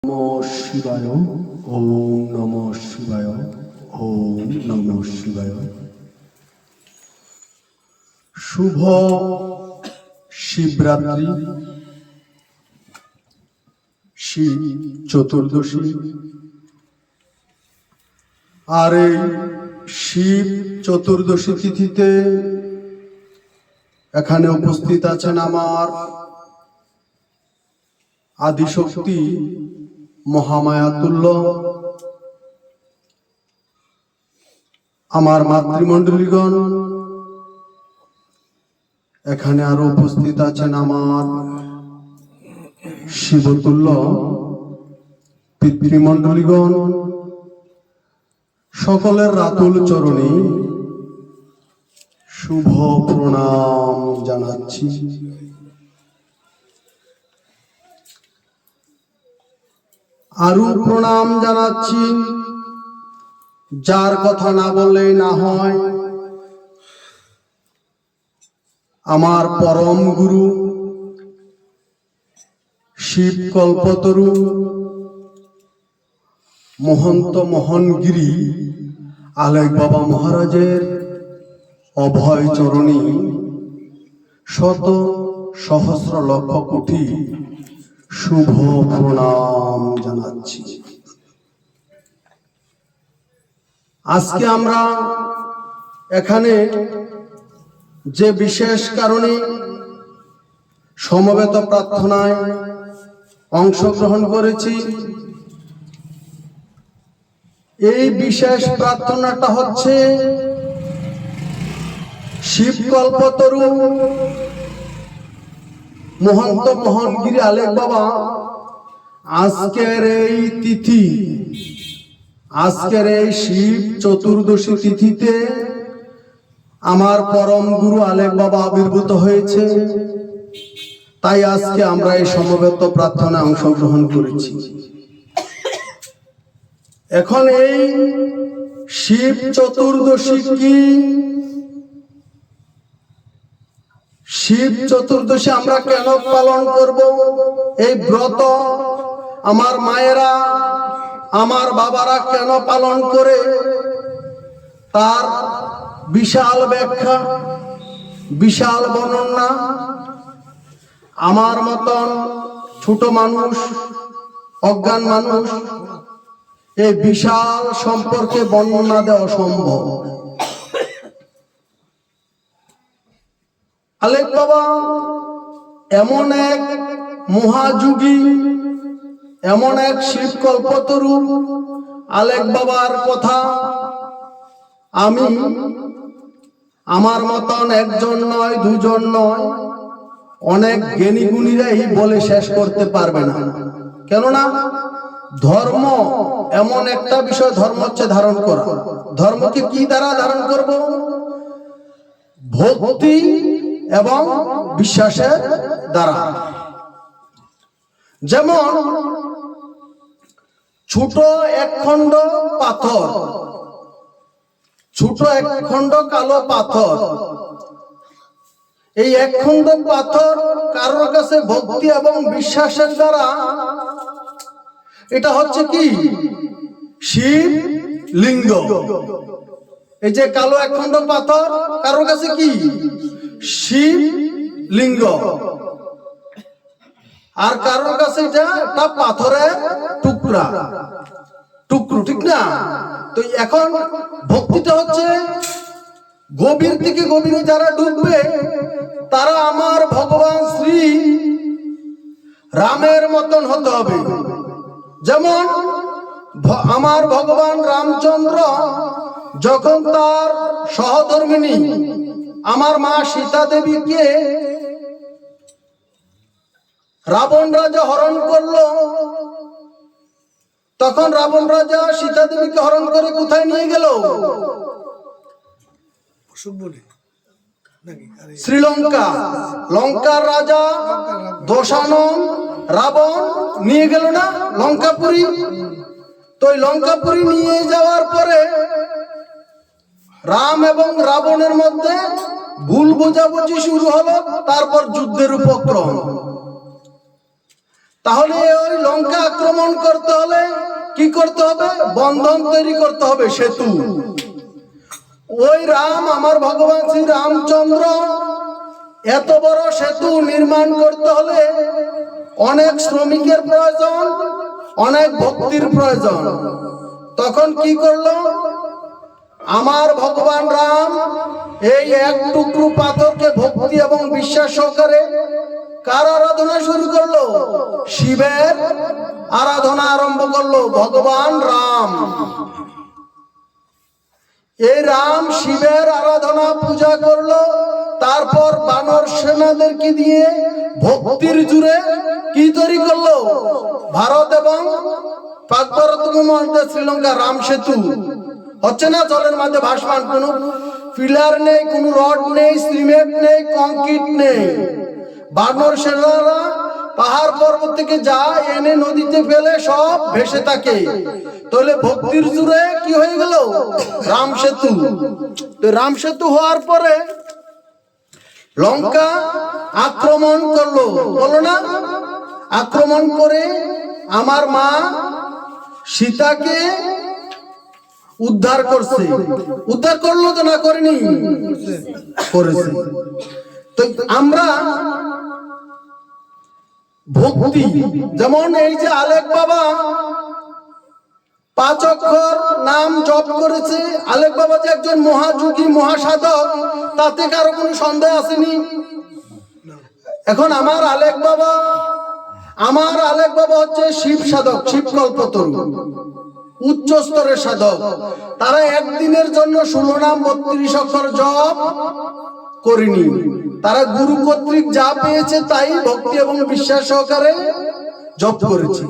নমঃ শিবায়। ওম নমঃ শিবায়। ওম নমঃ শিবায়। শুভ শিবরাত্রি, শিব চতুর্দশী। আর এই শিব চতুর্দশী তিথিতে এখানে উপস্থিত আছেন আমার আদিশক্তি মহামায়াতুল্য, আমার মাতৃমণ্ডলীগণ। এখানে আরো উপস্থিত আছেন আমার শিবতুল্য পিতৃমণ্ডলীগণ। সকলের রাতুল চরণে শুভ প্রণাম জানাচ্ছি। আরো প্রণাম জানাচ্ছি যার কথা না বললে না হয়, আমার পরম গুরু শিব কল্পতরু মহন্ত মোহনগিরি আলেক বাবা মহারাজের অভয় চরণী শত সহস্র লক্ষ কোটি শুভ প্রণাম জানাচ্ছি। আজকে আমরা এখানে যে বিশেষ কারণে সমবেত প্রার্থনায় অংশগ্রহণ করেছি, এই বিশেষ প্রার্থনাটা হচ্ছে শিব কল্পতরু মহন্ত মোহনগিরি আলেক বাবা আজকের এই তিথি, আজকের এই শিব চতুর্দশী তিথিতে আমার পরম গুরু আলেক বাবা আবির্ভূত হয়েছে। তাই আজকে আমরা এই সমবেত প্রার্থনায় অংশগ্রহণ করেছি। এখন এই শিব চতুর্দশী কি? শিব চতুর্দশী আমরা কেন পালন করব? এই ব্রত আমার মায়েরা, আমার বাবারা কেন পালন করে, তার বিশাল ব্যাখ্যা, বিশাল বর্ণনা আমার মতন ছোট মানুষ, অজ্ঞান মানুষ এই বিশাল সম্পর্কে বর্ণনা দেওয়া অসম্ভব। আলেক বাবা এমন এক মহাযুগী, এমন এক শিব কল্পতরু। আলেক বাবার কথা আমি আমার মতন একজন নয়, দুজন নয়, অনেক জ্ঞানী গুণীরাই বলে শেষ করতে পারবে না। কেননা ধর্ম এমন একটা বিষয়, ধর্ম হচ্ছে ধারণ করা। ধর্মকে কি দ্বারা ধারণ করব? ভক্তি এবং বিশ্বাসের দ্বারা। যেমন ছোট একখণ্ড পাথর, ছোট একখণ্ড কালো পাথর, এই একখণ্ড পাথর কারোর কাছে ভক্তি এবং বিশ্বাসের দ্বারা, এটা হচ্ছে কি? শিব লিঙ্গ। এই যে কালো একখণ্ড পাথর কারোর কাছে কি? শিব লিঙ্গ। আর কারোর কাছে এটা একটা পাথরের টুকরা, টুকরো, ঠিক না? তো এখন ভক্তিটা হচ্ছে গভীর থেকে গভীরে যারা ডুববে তারা আমার ভগবান শ্রী রামের মতন হতে হবে। যেমন আমার ভগবান রামচন্দ্র যখন তার সহধর্মিণী আমার মা সীতা দেবীকে রাবণ রাজা হরণ করলো, তখন রাবণ রাজা সীতা দেবীকে হরণ করে কোথায় নিয়ে গেল? শ্রীলঙ্কা। লঙ্কার রাজা দশানন রাবণ নিয়ে গেল না লঙ্কাপুরী? তো লঙ্কাপুরী নিয়ে যাওয়ার পরে রাম এবং রাবণের মধ্যে ভুল বোঝাবুঝি শুরু হলো, তারপর যুদ্ধের উপক্রম। তাহলে ওই লঙ্কা আক্রমণ করতে হলে কি করতে হবে? বন্ধন তৈরি করতে হবে, সেতু। ওই রাম, আমার ভগবান শ্রী রামচন্দ্র, এত বড় সেতু নির্মাণ করতে হলে অনেক শ্রমিকের প্রয়োজন, অনেক ভক্তির প্রয়োজন। তখন কি করলো আমার ভগবান রাম? এই এক টুকরো পাথরকে ভক্তি এবং বিশ্বাস সহকারে কার আরাধনা শুরু করলো? শিবের আরাধনা আরম্ভ করলো ভগবান রাম। এই রাম শিবের আরাধনা পূজা করলো, তারপর বানর সেনাদেরকে দিয়ে ভক্তির জুড়ে কি তৈরি করলো? ভারত এবং পাক ভারত মহাদেশ শ্রীলঙ্কা রাম সেতু হচ্ছে না, জলের মধ্যে ভাসমান, কোনো পিলার নেই, কোনো রড নেই, সিমেন্ট নেই, কংক্রিট নেই। বানর সেনারা পাহাড় পর্বত থেকে যা এনে নদীতে ফেলে সব ভেসে থাকে। তাহলে ভক্তির জুড়ে কি হয়ে গেল? রাম সেতু। তো রাম সেতু হওয়ার পরে লঙ্কা আক্রমণ করলো, বলো না? আক্রমণ করে আমার মা সীতাকে উদ্ধার করছে। উদ্ধার করলো তো না করেনি? করেছে। তো আমরা ভক্তি, যেমন এই যে আলেক বাবা 5 অক্ষর নাম জপ করেছে, আলেক বাবা যে একজন মহাযোগী মহাসাধক, তাতে কারো কোনো সন্দেহ আসেনি। এখন আমার আলেক বাবা হচ্ছে শিব সাধক, শিব কল্পতরু, উচ্চ স্তরের সাধক। তারা একদিনের জন্য 16 নাম 32 অক্ষর জপ করিনি। তারা গুরু কর্তৃক যা পেয়েছে তাই ভক্তি এবং বিশ্বাস সহকারে জপ করেছে।